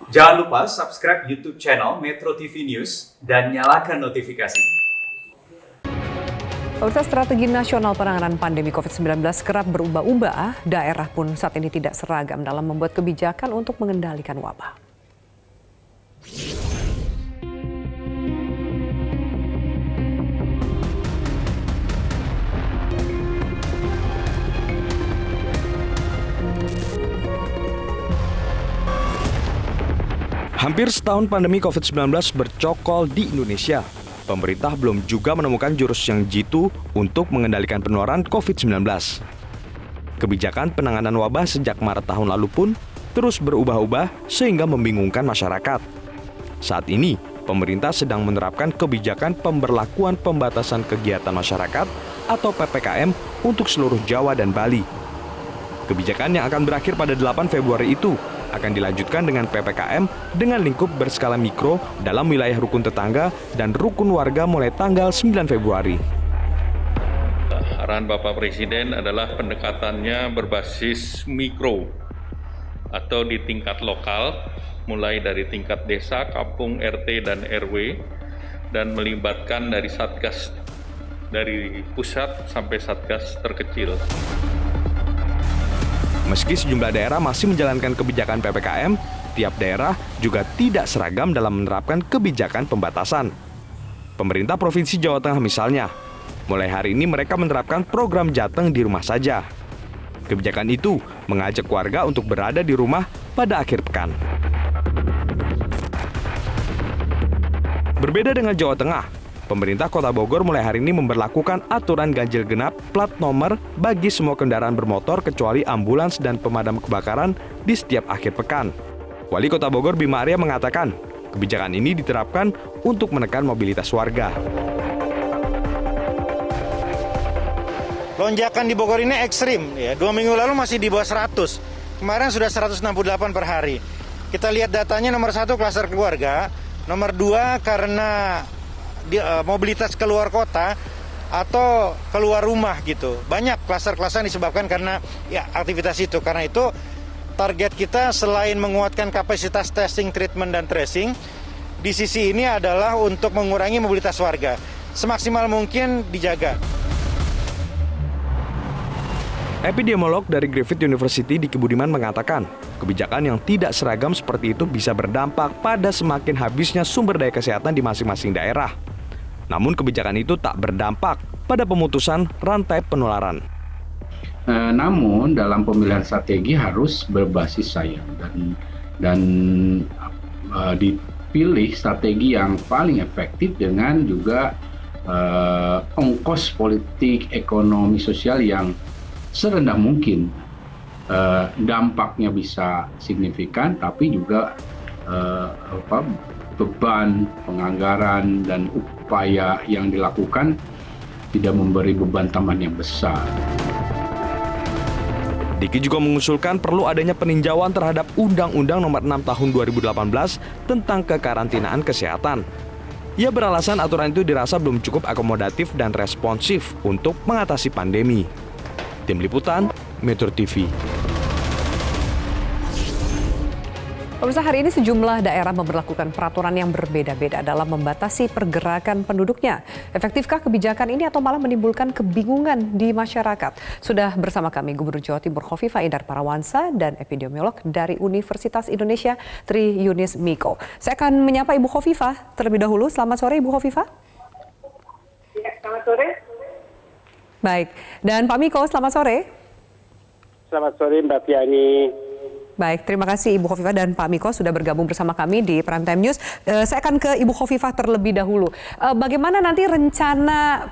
Jangan lupa subscribe YouTube channel Metro TV News dan nyalakan notifikasi. Pemirsa, strategi nasional penanganan pandemi COVID-19 kerap berubah-ubah. Daerah pun saat ini tidak seragam dalam membuat kebijakan untuk mengendalikan wabah. Hampir setahun pandemi COVID-19 bercokol di Indonesia. Pemerintah belum juga menemukan jurus yang jitu untuk mengendalikan penularan COVID-19. Kebijakan penanganan wabah sejak Maret tahun lalu pun terus berubah-ubah sehingga membingungkan masyarakat. Saat ini, pemerintah sedang menerapkan kebijakan pemberlakuan pembatasan kegiatan masyarakat atau PPKM untuk seluruh Jawa dan Bali. Kebijakan yang akan berakhir pada 8 Februari itu akan dilanjutkan dengan PPKM dengan lingkup berskala mikro dalam wilayah rukun tetangga dan rukun warga mulai tanggal 9 Februari. Arahan Bapak Presiden adalah pendekatannya berbasis mikro atau di tingkat lokal, mulai dari tingkat desa, kampung, RT, dan RW, dan melibatkan dari satgas, dari pusat sampai satgas terkecil. Meski sejumlah daerah masih menjalankan kebijakan PPKM, tiap daerah juga tidak seragam dalam menerapkan kebijakan pembatasan. Pemerintah Provinsi Jawa Tengah misalnya, mulai hari ini mereka menerapkan program Jateng di rumah saja. Kebijakan itu mengajak warga untuk berada di rumah pada akhir pekan. Berbeda dengan Jawa Tengah, pemerintah Kota Bogor mulai hari ini memberlakukan aturan ganjil genap plat nomor bagi semua kendaraan bermotor kecuali ambulans dan pemadam kebakaran di setiap akhir pekan. Wali Kota Bogor Bima Arya mengatakan, kebijakan ini diterapkan untuk menekan mobilitas warga. Lonjakan di Bogor ini ekstrim, ya. 2 minggu lalu masih di bawah 100. Kemarin sudah 168 per hari. Kita lihat datanya, nomor 1 klaster keluarga, nomor 2 karena mobilitas keluar kota atau keluar rumah gitu. Banyak klaster-klaster disebabkan karena ya aktivitas itu. Karena itu target kita selain menguatkan kapasitas testing, treatment, dan tracing, di sisi ini adalah untuk mengurangi mobilitas warga. Semaksimal mungkin dijaga. Epidemiolog dari Griffith University Diki Budiman mengatakan, kebijakan yang tidak seragam seperti itu bisa berdampak pada semakin habisnya sumber daya kesehatan di masing-masing daerah. Namun kebijakan itu tak berdampak pada pemutusan rantai penularan. Namun dalam pemilihan strategi harus berbasis sains dan dipilih strategi yang paling efektif dengan juga ongkos politik, ekonomi, sosial yang serendah mungkin. Dampaknya bisa signifikan, tapi juga beban penganggaran dan upaya yang dilakukan tidak memberi beban tambahan yang besar. Diki juga mengusulkan perlu adanya peninjauan terhadap Undang-Undang Nomor 6 Tahun 2018 tentang kekarantinaan kesehatan. Ia beralasan aturan itu dirasa belum cukup akomodatif dan responsif untuk mengatasi pandemi. Tim Liputan, Metro TV. Pemirsa, hari ini sejumlah daerah memberlakukan peraturan yang berbeda-beda dalam membatasi pergerakan penduduknya. Efektifkah kebijakan ini atau malah menimbulkan kebingungan di masyarakat? Sudah bersama kami Gubernur Jawa Timur Khofifah Indar Parawansa dan epidemiolog dari Universitas Indonesia Tri Yunis Miko. Saya akan menyapa Ibu Khofifah terlebih dahulu. Selamat sore Ibu Khofifah. Ya, selamat sore. Baik, dan Pak Miko, selamat sore. Selamat sore Mbak Fiani. Baik, terima kasih Ibu Khofifah dan Pak Miko sudah bergabung bersama kami di Prime Time News. Saya akan ke Ibu Khofifah terlebih dahulu. Bagaimana nanti rencana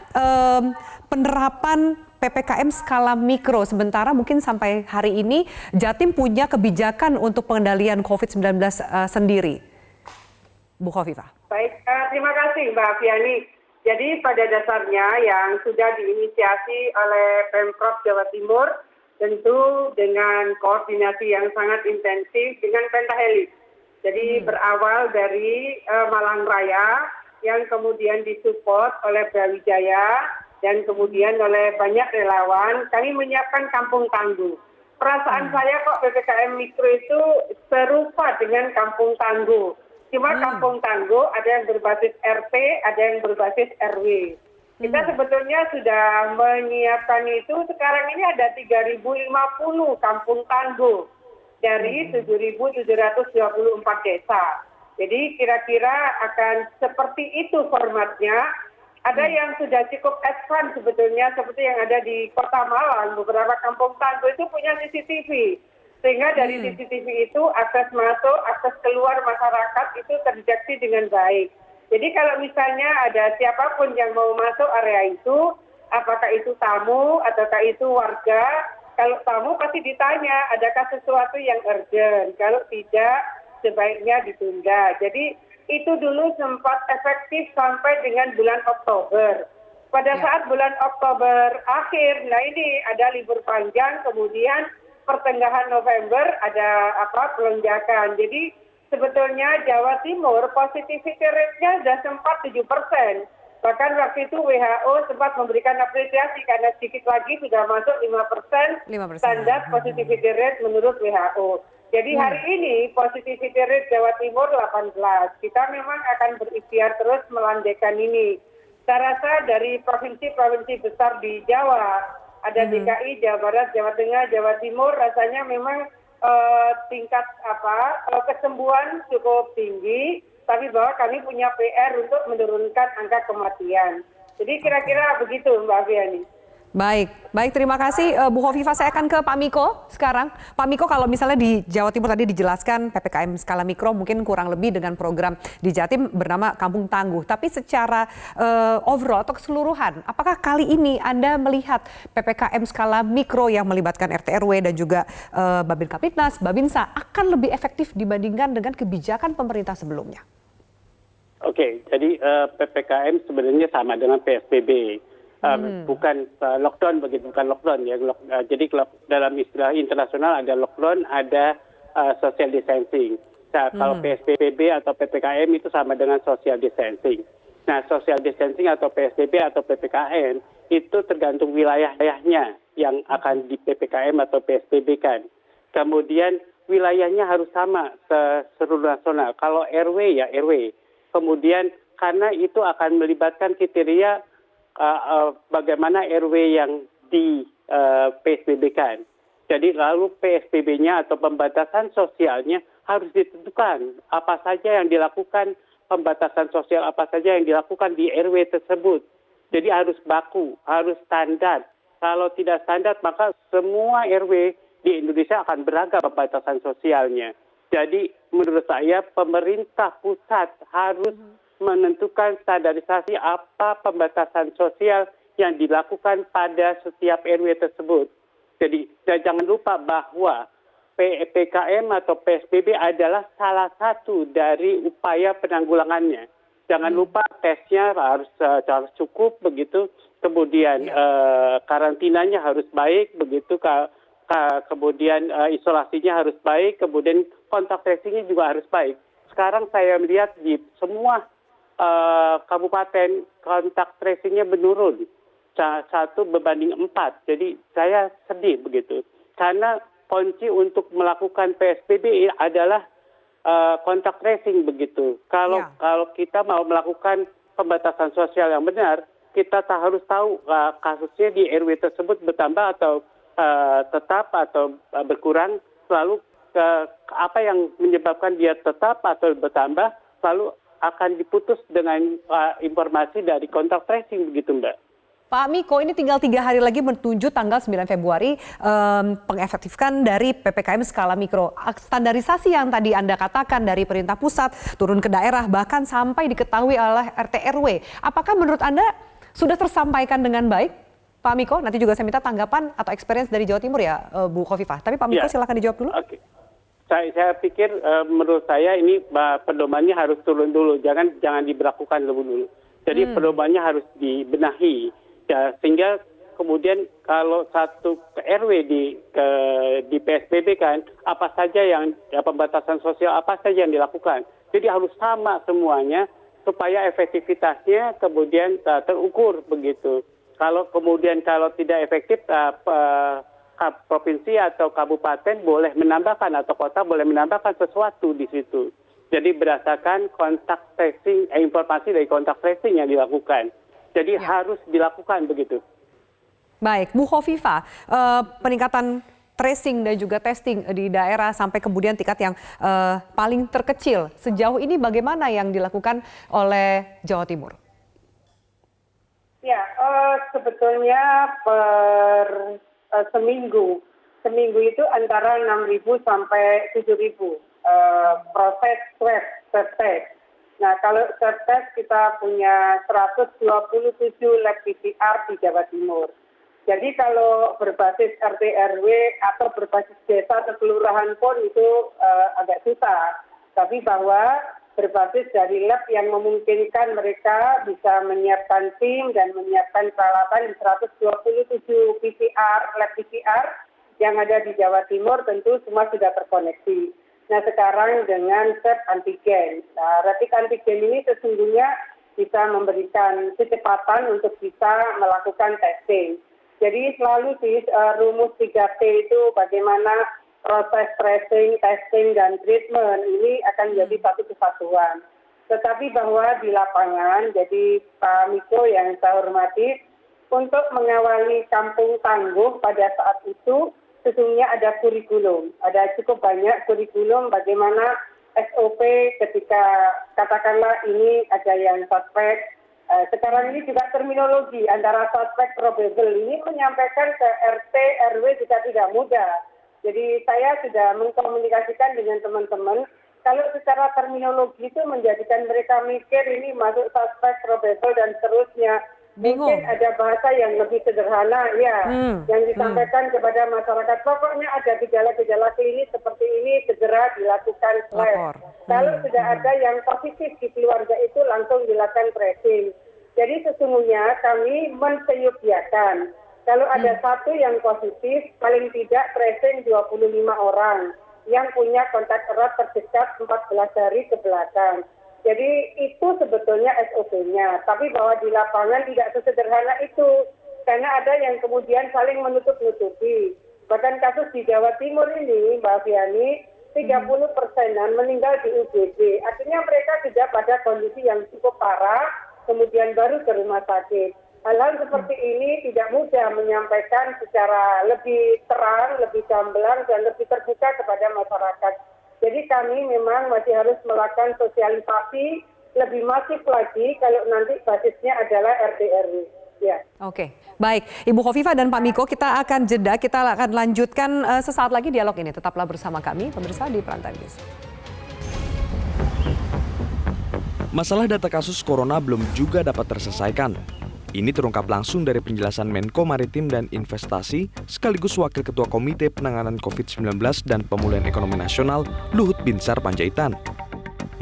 penerapan PPKM skala mikro? Sementara mungkin sampai hari ini Jatim punya kebijakan untuk pengendalian COVID-19 sendiri. Bu Khofifah. Baik, terima kasih Mbak Fiani. Jadi pada dasarnya yang sudah diinisiasi oleh Pemprov Jawa Timur tentu dengan koordinasi yang sangat intensif dengan Pentahelix. Jadi berawal dari Malang Raya yang kemudian disupport oleh Brawijaya dan kemudian oleh banyak relawan, kami menyiapkan kampung tangguh. perasaan saya kok PPKM Mikro itu serupa dengan Kampung Tangguh. Cuma Kampung Tangguh ada yang berbasis RT, ada yang berbasis RW. Kita sebetulnya sudah menyiapkan itu, sekarang ini ada 3.050 Kampung Tangguh dari 7.724 desa. Jadi kira-kira akan seperti itu formatnya. Ada yang sudah cukup advance sebetulnya, seperti yang ada di Kota Malang, beberapa Kampung Tangguh itu punya CCTV. Sehingga dari CCTV itu akses masuk, akses keluar masyarakat itu terdeteksi dengan baik. Jadi kalau misalnya ada siapapun yang mau masuk area itu, apakah itu tamu ataukah itu warga, kalau tamu pasti ditanya, adakah sesuatu yang urgent? Kalau tidak, sebaiknya ditunda. Jadi itu dulu sempat efektif sampai dengan bulan Oktober. Pada saat bulan Oktober akhir, nah ini ada libur panjang, kemudian pertengahan November ada pelonjakan. Jadi sebetulnya Jawa Timur positivity rate-nya sudah sempat 7%. Bahkan waktu itu WHO sempat memberikan apresiasi karena sedikit lagi sudah masuk 5% standar positivity rate menurut WHO. Jadi hari ini positivity rate Jawa Timur 18. Kita memang akan berikhtiar terus melandaikan ini. Saya rasa dari provinsi-provinsi besar di Jawa, ada DKI, Jawa Barat, Jawa Tengah, Jawa Timur, rasanya memang tingkat kesembuhan cukup tinggi, tapi bahwa kami punya PR untuk menurunkan angka kematian. Jadi kira-kira begitu Mbak Afiani. Baik, terima kasih Bu Hovifah. Saya akan ke Pak Miko sekarang. Pak Miko, kalau misalnya di Jawa Timur tadi dijelaskan PPKM skala mikro mungkin kurang lebih dengan program di Jatim bernama Kampung Tangguh. Tapi secara overall atau keseluruhan, apakah kali ini Anda melihat PPKM skala mikro yang melibatkan RT RW dan juga Babin Kapitnas, Babinsa akan lebih efektif dibandingkan dengan kebijakan pemerintah sebelumnya? Oke, jadi PPKM sebenarnya sama dengan PSBB. Bukan lockdown, begitu, bukan lockdown ya. Jadi dalam istilah internasional ada lockdown, ada social distancing. Nah, kalau PSBB atau PPKM itu sama dengan social distancing. Nah, social distancing atau PSBB atau PPKM itu tergantung wilayahnya yang akan di PPKM atau PSBB kan. Kemudian wilayahnya harus sama seluruh nasional. Kalau RW ya RW. Kemudian karena itu akan melibatkan kriteria bagaimana RW yang di PSBB kan. Jadi lalu PSBB-nya atau pembatasan sosialnya harus ditentukan apa saja yang dilakukan, pembatasan sosial apa saja yang dilakukan di RW tersebut. Jadi harus baku, harus standar. Kalau tidak standar maka semua RW di Indonesia akan beragam pembatasan sosialnya. Jadi menurut saya pemerintah pusat harus menentukan standarisasi apa pembatasan sosial yang dilakukan pada setiap RW tersebut. Jadi jangan lupa bahwa PPKM atau PSBB adalah salah satu dari upaya penanggulangannya. Jangan lupa tesnya harus cukup begitu, kemudian karantinanya harus baik begitu, kemudian isolasinya harus baik, kemudian kontak tracingnya juga harus baik. Sekarang saya melihat di semua kabupaten kontak tracingnya menurun 1 berbanding 4. Jadi saya sedih begitu. Karena kunci untuk melakukan PSBB adalah kontak tracing begitu. Kalau kita mau melakukan pembatasan sosial yang benar, kita harus tahu kasusnya di RW tersebut bertambah atau tetap atau berkurang, lalu apa yang menyebabkan dia tetap atau bertambah, lalu akan diputus dengan informasi dari kontak tracing begitu Mbak. Pak Miko, ini tinggal 3 hari lagi menuju tanggal 9 Februari pengefektifkan dari PPKM skala mikro. Standarisasi yang tadi Anda katakan dari pemerintah pusat turun ke daerah bahkan sampai diketahui oleh RT RW. Apakah menurut Anda sudah tersampaikan dengan baik? Pak Miko, nanti juga saya minta tanggapan atau experience dari Jawa Timur ya Bu Hovifah. Tapi Pak Miko silakan dijawab dulu. Oke. Saya pikir menurut saya ini pedomannya harus turun dulu, jangan diberlakukan dulu. Jadi pedomannya harus dibenahi, ya, sehingga kemudian kalau satu RW di PSBB kan, apa saja yang pembatasan sosial apa saja yang dilakukan. Jadi harus sama semuanya supaya efektivitasnya kemudian terukur begitu. Kalau tidak efektif provinsi atau kabupaten boleh menambahkan atau kota boleh menambahkan sesuatu di situ. Jadi berdasarkan kontak tracing, informasi dari kontak tracing yang dilakukan. Jadi harus dilakukan begitu. Baik, Bu Khofifa, peningkatan tracing dan juga testing di daerah sampai kemudian tingkat yang paling terkecil. Sejauh ini bagaimana yang dilakukan oleh Jawa Timur? Ya, sebetulnya per seminggu itu antara 6.000 sampai 7.000 proses swab test. Nah, kalau swab test kita punya 127 lab PCR di Jawa Timur. Jadi kalau berbasis RT RW atau berbasis desa atau kelurahan pun itu agak susah. Tapi bahwa berbasis dari lab yang memungkinkan mereka bisa menyiapkan tim dan menyiapkan peralatan di 127 lab PCR yang ada di Jawa Timur tentu semua sudah terkoneksi. Nah sekarang dengan swab antigen. Nah, rapid antigen ini sesungguhnya bisa memberikan kecepatan untuk bisa melakukan testing. Jadi selalu rumus 3T itu bagaimana proses tracing, testing, dan treatment ini akan menjadi satu kesatuan. Tetapi bahwa di lapangan, jadi Pak Miko yang saya hormati, untuk mengawali kampung tangguh pada saat itu, sesungguhnya ada kurikulum. Ada cukup banyak kurikulum bagaimana SOP ketika katakanlah ini ada yang suspek. Sekarang ini juga terminologi antara suspek probable ini menyampaikan ke RT, RW juga tidak mudah. Jadi saya sudah mengkomunikasikan dengan teman-teman, kalau secara terminologi itu menjadikan mereka mikir ini masuk suspek probable dan seterusnya. Bingung. Mungkin ada bahasa yang lebih sederhana, ya, yang disampaikan kepada masyarakat. Pokoknya ada gejala-gejala klinis seperti ini, segera dilakukan swab. Kalau sudah ada yang positif di keluarga itu, langsung dilakukan tracing. Jadi sesungguhnya kami menseyupiakan. Kalau ada satu yang positif, paling tidak tracing 25 orang yang punya kontak erat terdekat 14 hari ke belakang. Jadi itu sebetulnya SOP-nya, tapi bahwa di lapangan tidak sesederhana itu, karena ada yang kemudian saling menutup-nutupi. Bahkan kasus di Jawa Timur ini, Mbak Fiani, 30%-an meninggal di UGD. Artinya mereka sudah pada kondisi yang cukup parah, kemudian baru ke rumah sakit. Hal-hal seperti ini tidak mudah menyampaikan secara lebih terang, lebih gamblang, dan lebih terbuka kepada masyarakat. Jadi kami memang masih harus melakukan sosialisasi lebih masif lagi kalau nanti basisnya adalah RT RW. Ya. Oke, baik. Ibu Khofifa dan Pak Miko, kita akan jeda, kita akan lanjutkan sesaat lagi dialog ini. Tetaplah bersama kami, pemirsa di Prime Time News. Masalah data kasus corona belum juga dapat terselesaikan. Ini terungkap langsung dari penjelasan Menko Maritim dan Investasi sekaligus Wakil Ketua Komite Penanganan COVID-19 dan Pemulihan Ekonomi Nasional, Luhut Binsar Panjaitan.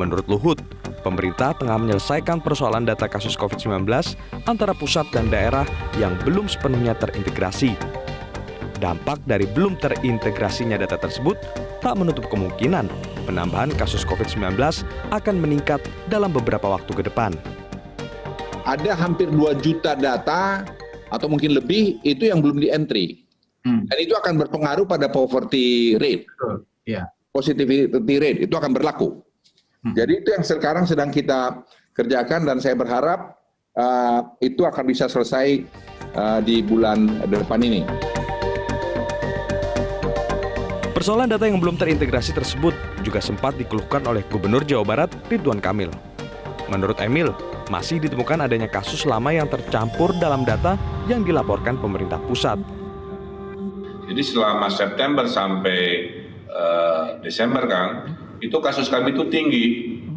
Menurut Luhut, pemerintah tengah menyelesaikan persoalan data kasus COVID-19 antara pusat dan daerah yang belum sepenuhnya terintegrasi. Dampak dari belum terintegrasinya data tersebut tak menutup kemungkinan penambahan kasus COVID-19 akan meningkat dalam beberapa waktu ke depan. Ada hampir 2 juta data atau mungkin lebih itu yang belum di-entry. Dan itu akan berpengaruh pada poverty rate. Positivity rate itu akan berlaku. Jadi itu yang sekarang sedang kita kerjakan dan saya berharap itu akan bisa selesai di bulan depan ini. Persoalan data yang belum terintegrasi tersebut juga sempat dikeluhkan oleh Gubernur Jawa Barat Ridwan Kamil. Menurut Emil, masih ditemukan adanya kasus lama yang tercampur dalam data yang dilaporkan pemerintah pusat. Jadi selama September sampai Desember, Kang, itu kasus kami itu tinggi,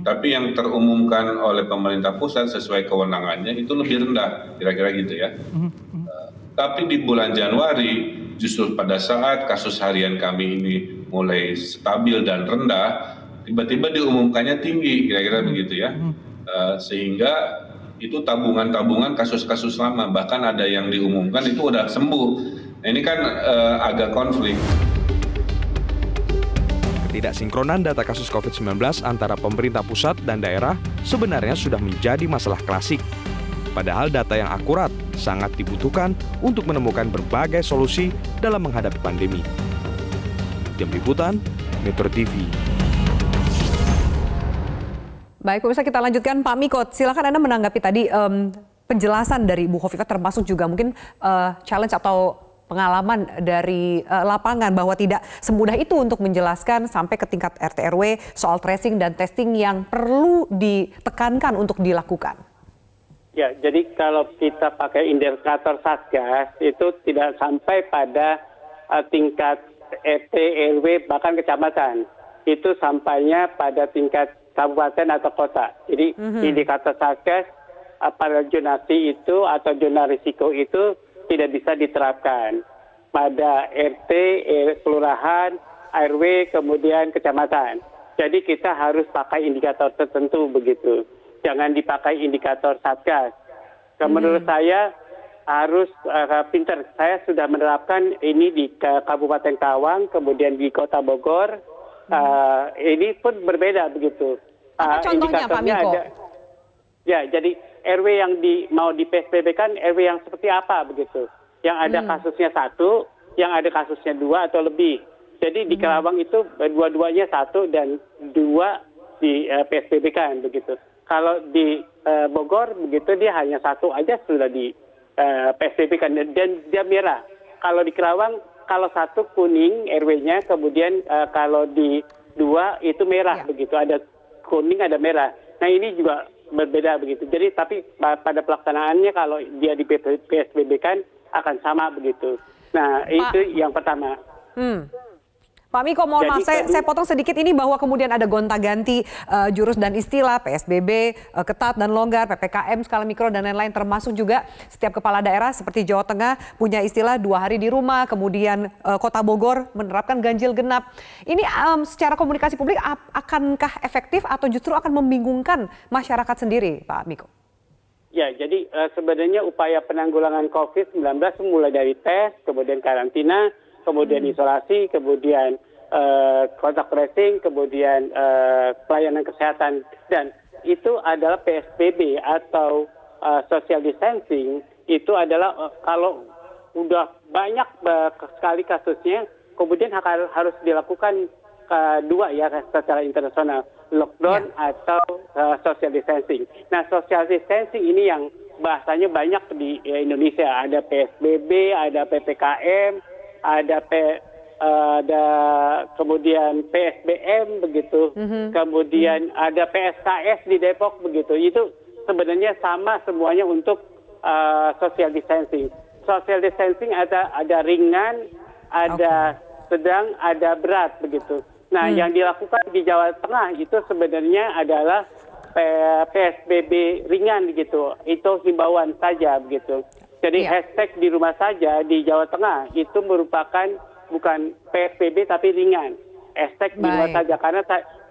tapi yang terumumkan oleh pemerintah pusat sesuai kewenangannya itu lebih rendah, kira-kira gitu ya. Tapi di bulan Januari, justru pada saat kasus harian kami ini mulai stabil dan rendah, tiba-tiba diumumkannya tinggi, kira-kira begitu ya. Sehingga itu tabungan-tabungan kasus-kasus lama, bahkan ada yang diumumkan itu udah sembuh. Nah, ini kan agak konflik. Ketidaksinkronan data kasus COVID-19 antara pemerintah pusat dan daerah sebenarnya sudah menjadi masalah klasik. Padahal data yang akurat sangat dibutuhkan untuk menemukan berbagai solusi dalam menghadapi pandemi. Tim Liputan, Metro TV. Baik, pemirsa, kita lanjutkan. Pak Miko, silakan Anda menanggapi tadi penjelasan dari Bu Khofifah, termasuk juga mungkin challenge atau pengalaman dari lapangan bahwa tidak semudah itu untuk menjelaskan sampai ke tingkat RT RW soal tracing dan testing yang perlu ditekankan untuk dilakukan. Ya, jadi kalau kita pakai indikator Satgas itu tidak sampai pada tingkat RT, RW, bahkan kecamatan. Itu sampainya pada tingkat kabupaten atau kota. Jadi indikator Satgas pada zonasi itu atau zona risiko itu tidak bisa diterapkan pada RT, kelurahan, RW, kemudian kecamatan. Jadi kita harus pakai indikator tertentu begitu. Jangan dipakai indikator Satgas. Menurut saya harus pintar. Saya sudah menerapkan ini di Kabupaten Tawang, kemudian di Kota Bogor. Ini pun berbeda begitu. Apa contohnya, Pak Miko? Ya, jadi RW yang mau di PSBB kan RW yang seperti apa begitu? Yang ada kasusnya 1, yang ada kasusnya 2 atau lebih. Jadi di Karawang itu dua-duanya 1 dan 2 di PSBB kan begitu. Kalau di Bogor begitu dia hanya 1 aja sudah di PSBB kan dan dia merah. Kalau di Karawang kalau 1 kuning RW-nya, kemudian kalau di 2 itu merah begitu. Ada kuning, ada merah. Nah ini juga berbeda begitu. Jadi tapi pada pelaksanaannya kalau dia di PSBB kan akan sama begitu. Nah itu yang pertama. Pak Miko, mohon maaf, saya potong sedikit ini bahwa kemudian ada gonta-ganti jurus dan istilah, PSBB, ketat dan longgar, PPKM, skala mikro dan lain-lain, termasuk juga setiap kepala daerah seperti Jawa Tengah punya istilah 2 hari di rumah, kemudian Kota Bogor menerapkan ganjil genap. Ini secara komunikasi publik akankah efektif atau justru akan membingungkan masyarakat sendiri, Pak Miko? Ya, jadi sebenarnya upaya penanggulangan COVID-19 mulai dari tes, kemudian karantina, kemudian isolasi, kemudian kontak tracing, kemudian pelayanan kesehatan, dan itu adalah PSBB atau social distancing. Itu adalah kalau udah banyak sekali kasusnya, kemudian harus dilakukan 2 ya secara internasional, lockdown atau social distancing. Nah, social distancing ini yang bahasanya banyak di Indonesia. Ada PSBB, ada PPKM, ada kemudian PSBM begitu, kemudian ada PSKS di Depok begitu. Itu sebenarnya sama semuanya untuk social distancing. Social distancing ada ringan, ada sedang, ada berat begitu. Nah, yang dilakukan di Jawa Tengah itu sebenarnya adalah PSBB ringan gitu. Itu himbauan saja begitu. Jadi hashtag di rumah saja di Jawa Tengah itu merupakan bukan PSBB tapi ringan. Hashtag di rumah saja, karena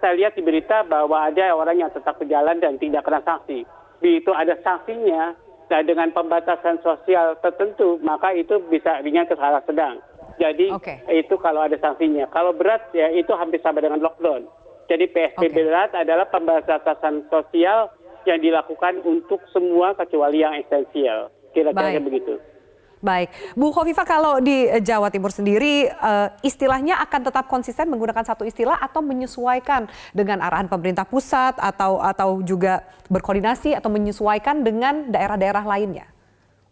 saya lihat di berita bahwa ada orang yang tetap berjalan dan tidak kena sanksi. Begitu ada sanksinya, nah dengan pembatasan sosial tertentu, maka itu bisa ringan ke arah sedang. Jadi itu kalau ada sanksinya. Kalau berat ya itu hampir sama dengan lockdown. Jadi PSBB berat adalah pembatasan sosial yang dilakukan untuk semua kecuali yang esensial. Kira-kira begitu. Baik, Bu Khofifah, kalau di Jawa Timur sendiri istilahnya akan tetap konsisten menggunakan satu istilah atau menyesuaikan dengan arahan pemerintah pusat atau juga berkoordinasi atau menyesuaikan dengan daerah-daerah lainnya,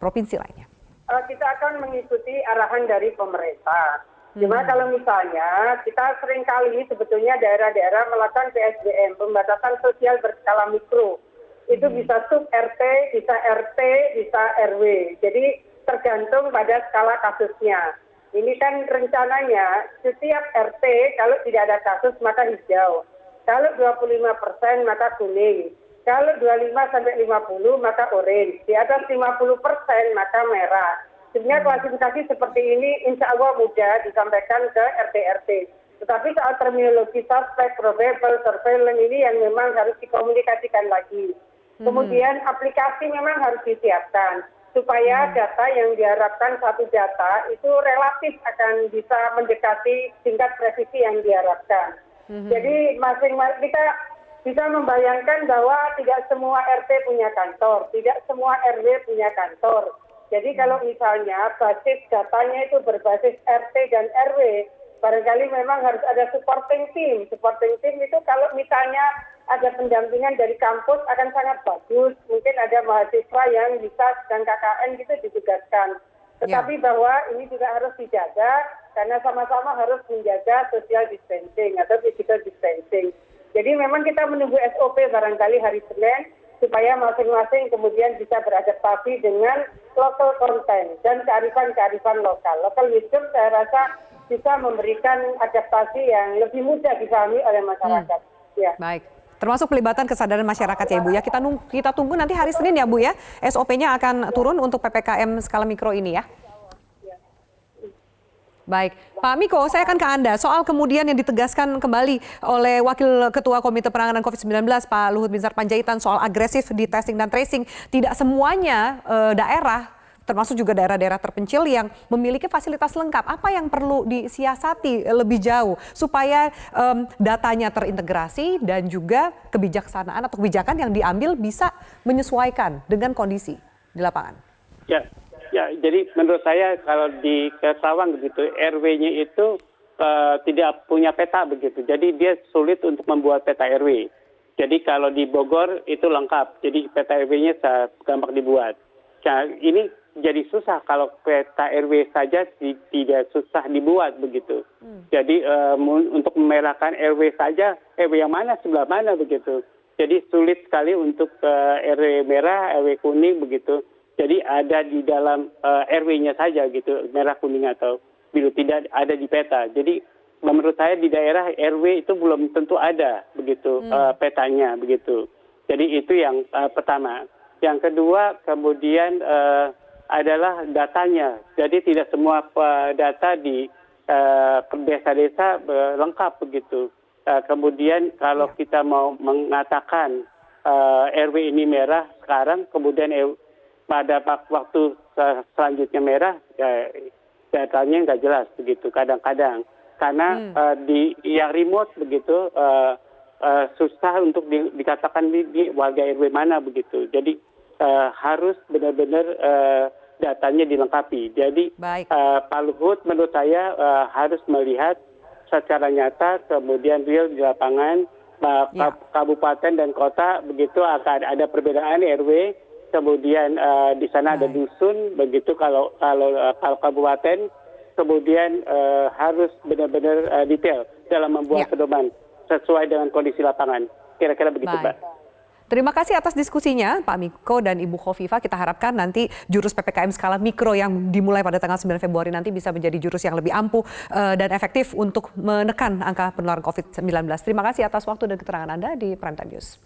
provinsi lainnya? Kita akan mengikuti arahan dari pemerintah. Cuma kalau misalnya kita seringkali sebetulnya daerah-daerah melakukan PSBM, pembatasan sosial berskala mikro. Itu bisa sub RT, bisa RT, bisa RW. Jadi tergantung pada skala kasusnya. Ini kan rencananya setiap RT kalau tidak ada kasus maka hijau. Kalau 25% maka kuning. Kalau 25-50 maka orange. Di atas 50% maka merah. Sebenarnya klasifikasi seperti ini insya Allah mudah disampaikan ke RT-RT. Tetapi soal terminologi suspek, probable, surveillance ini yang memang harus dikomunikasikan lagi. Kemudian aplikasi memang harus disiapkan supaya data yang diharapkan satu data itu relatif akan bisa mendekati tingkat presisi yang diharapkan. Jadi kita bisa membayangkan bahwa tidak semua RT punya kantor, tidak semua RW punya kantor. Jadi kalau misalnya basis datanya itu berbasis RT dan RW, barangkali memang harus ada supporting team. Supporting team itu kalau misalnya ada pendampingan dari kampus akan sangat bagus. Mungkin ada mahasiswa yang bisa sedang KKN gitu ditugaskan. Tetapi bahwa ini juga harus dijaga karena sama-sama harus menjaga social distancing atau physical distancing. Jadi memang kita menunggu SOP barangkali hari Senin supaya masing-masing kemudian bisa beradaptasi dengan local content dan kearifan-kearifan lokal. Local wisdom saya rasa bisa memberikan adaptasi yang lebih mudah dipahami oleh masyarakat. Ya. Baik. Termasuk pelibatan kesadaran masyarakat ya Ibu ya. Kita tunggu nanti hari Senin ya Bu ya. SOP-nya akan turun untuk PPKM skala mikro ini ya. Baik, Pak Miko, saya akan ke Anda. Soal kemudian yang ditegaskan kembali oleh Wakil Ketua Komite Penanganan COVID-19, Pak Luhut Binsar Panjaitan, soal agresif di testing dan tracing. Tidak semuanya daerah, termasuk juga daerah-daerah terpencil yang memiliki fasilitas lengkap. Apa yang perlu disiasati lebih jauh supaya datanya terintegrasi dan juga kebijaksanaan atau kebijakan yang diambil bisa menyesuaikan dengan kondisi di lapangan? Ya, jadi menurut saya kalau di Kerawang begitu, RW-nya itu tidak punya peta begitu. Jadi dia sulit untuk membuat peta RW. Jadi kalau di Bogor itu lengkap. Jadi peta RW-nya gampang dibuat. Nah, ini jadi susah kalau peta RW saja tidak susah dibuat begitu. Jadi untuk memerahkan RW saja, RW yang mana sebelah mana begitu. Jadi sulit sekali untuk RW merah, RW kuning begitu. Jadi ada di dalam RW-nya saja gitu, merah, kuning atau biru, tidak ada di peta. Jadi menurut saya di daerah RW itu belum tentu ada begitu petanya begitu. Jadi itu yang pertama. Yang kedua kemudian adalah datanya. Jadi tidak semua data di desa-desa lengkap begitu. Kemudian kalau kita mau mengatakan RW ini merah sekarang, kemudian pada waktu selanjutnya merah, datanya nggak jelas begitu kadang-kadang. Karena di yang remote begitu susah untuk dikatakan di warga RW mana begitu. Jadi harus benar-benar datanya dilengkapi. Jadi Pak Luhut menurut saya harus melihat secara nyata, kemudian real di lapangan, kabupaten dan kota begitu akan ada perbedaan RW. Kemudian di sana ada dusun, begitu kalau kabupaten, kemudian harus benar-benar detail dalam membuat pedoman sesuai dengan kondisi lapangan. Kira-kira begitu, Mbak. Terima kasih atas diskusinya, Pak Miko dan Ibu Khofifah. Kita harapkan nanti jurus PPKM skala mikro yang dimulai pada tanggal 9 Februari nanti bisa menjadi jurus yang lebih ampuh dan efektif untuk menekan angka penularan COVID-19. Terima kasih atas waktu dan keterangan Anda di Prime Time News.